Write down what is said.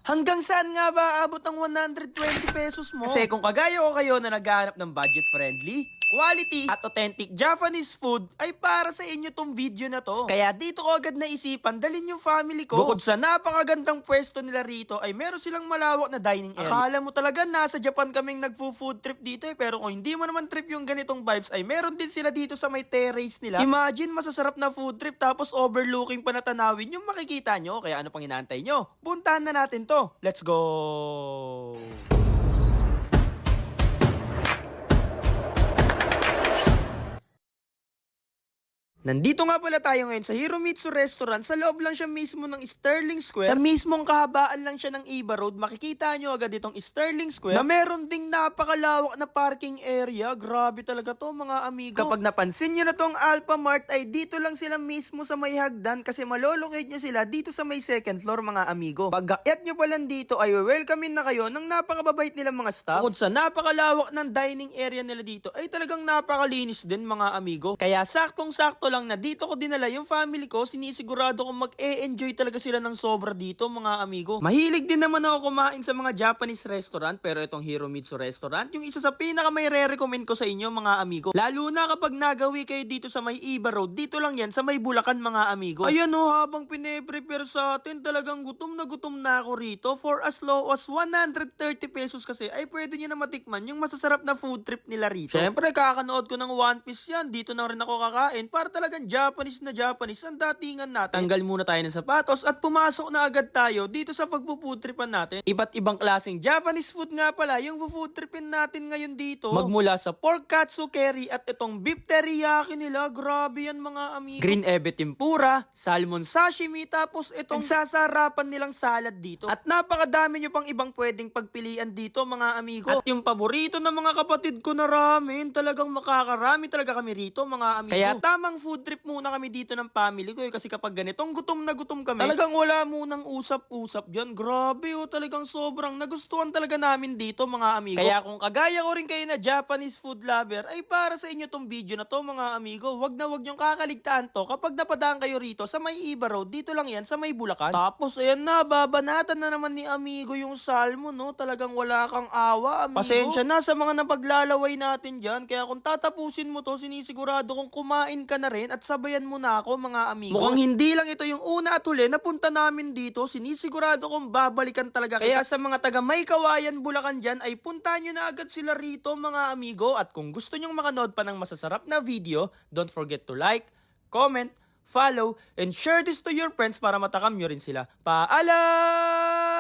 Hanggang saan nga ba aabot ang 120 pesos mo? Kasi kung kagaya ko kayo na naghahanap ng budget-friendly, quality, at authentic Japanese food, ay para sa inyo tong video na to. Kaya dito ko agad naisipan, dalhin yung family ko. Bukod sa napakagandang pwesto nila rito, ay meron silang malawak na dining area. Akala mo talaga nasa Japan kaming nagpo-food trip dito pero kung hindi mo naman trip yung ganitong vibes, ay meron din sila dito sa may terrace nila. Imagine, masasarap na food trip tapos overlooking pa na tanawin yung makikita nyo. Kaya ano pang inaantay nyo? Puntahan na natin to. Let's go! Nandito nga pala tayo ngayon sa Hiromitsu Restaurant. Sa loob lang siya mismo ng Sterling Square. Sa mismong kahabaan lang siya ng Iba Road. Makikita nyo agad itong Sterling Square na meron ding napakalawak na parking area. Grabe talaga to, mga amigo. Kapag napansin nyo na tong Alpha Mart, ay dito lang sila mismo sa may hagdan kasi malolocate nyo sila dito sa may second floor, mga amigo. Pag-akyat nyo pa lang dito ay welcomein na kayo ng napakababait nilang mga staff. Bukod sa napakalawak ng dining area nila dito ay talagang napakalinis din, mga amigo. Kaya saktong-sakto lang na dito ko dinala yung family ko. Sinisigurado kong mag-e-enjoy talaga sila ng sobra dito, mga amigo. Mahilig din naman ako kumain sa mga Japanese restaurant, pero itong Hiromitsu Restaurant, yung isa sa pinaka may re-recommend ko sa inyo, mga amigo. Lalo na kapag nagawi kayo dito sa may Iba Road, dito lang yan sa may Bulacan, mga amigo. Ayan o, habang pine-prepare sa atin, talagang gutom na ako rito. For as low as 130 pesos kasi ay pwede nyo na matikman yung masasarap na food trip nila rito. Syempre, kakanood ko ng One Piece yan. Dito na rin ako kakain para talagang Japanese na Japanese ang datingan natin. Tanggal muna tayo ng sapatos at pumasok na agad tayo dito sa pagpo-food tripan natin. Iba't ibang klaseng Japanese food nga pala yung food tripin natin ngayon dito. Magmula sa pork katsu curry at itong beef teriyaki nila. Grabe yan, mga amigo. Green ebe tempura, salmon sashimi, tapos itong sasarapan nilang salad dito. At napakadami nyo pang ibang pwedeng pagpilian dito, mga amigo. At yung paborito ng mga kapatid ko na ramen, talagang makakarami talaga kami rito, mga amigo. Kaya tamang food trip muna kami dito ng family ko kasi kapag ganitong gutom na gutom kami, talagang wala munang usap-usap dyan. Grabe talagang sobrang nagustuhan talaga namin dito, mga amigo. Kaya kung kagaya ko rin kayo na Japanese food lover, ay para sa inyo tong video na to, mga amigo. Wag na wag nyong kakaligtaan to kapag napadaan kayo rito sa may Iba Road. Dito lang yan sa may Bulacan. Tapos ayan na, babanatan na naman ni amigo yung salmon, no? Talagang wala kang awa, amigo. Pasensya na sa mga napaglalaway natin dyan. Kaya kung tatapusin mo to, sinisigurado kung kumain ka na rin at sabayan mo na ako, mga amigo. Mukhang hindi lang ito yung una at huli na punta namin dito. Sinisigurado kong babalikan talaga. Kaya sa mga taga May Kawayan, Bulacan dyan, ay puntahan nyo na agad sila rito, mga amigo. At kung gusto nyong makanood pa ng masasarap na video, don't forget to like, comment, follow, and share this to your friends para matakam nyo rin sila. Paalam!